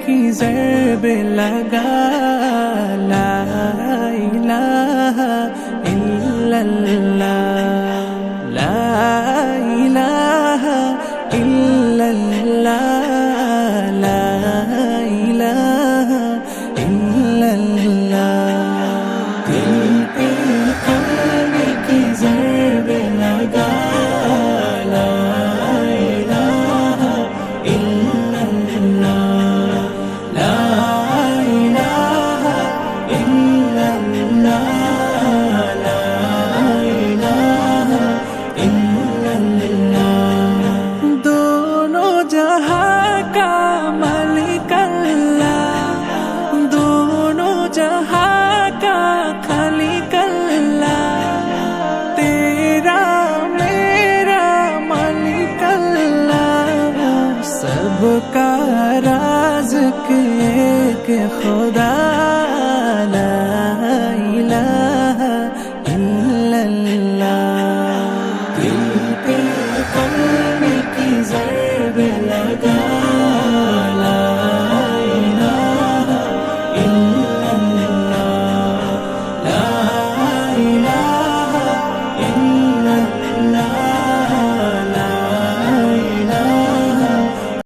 کی ضرب لگا لا الہ الا اللہ لا الہ الا اللہ لا الہ الا اللہ دل پہ قلب کی ضرب لگا لا الہ الا اللہ لا الہ الا اللہ لا الہ الا اللہ دونوں جہاں کا مالک اللہ دونوں جہاں کا خالق اللہ تیرا میرا مالک اللہ سب کا رازق ایک خدا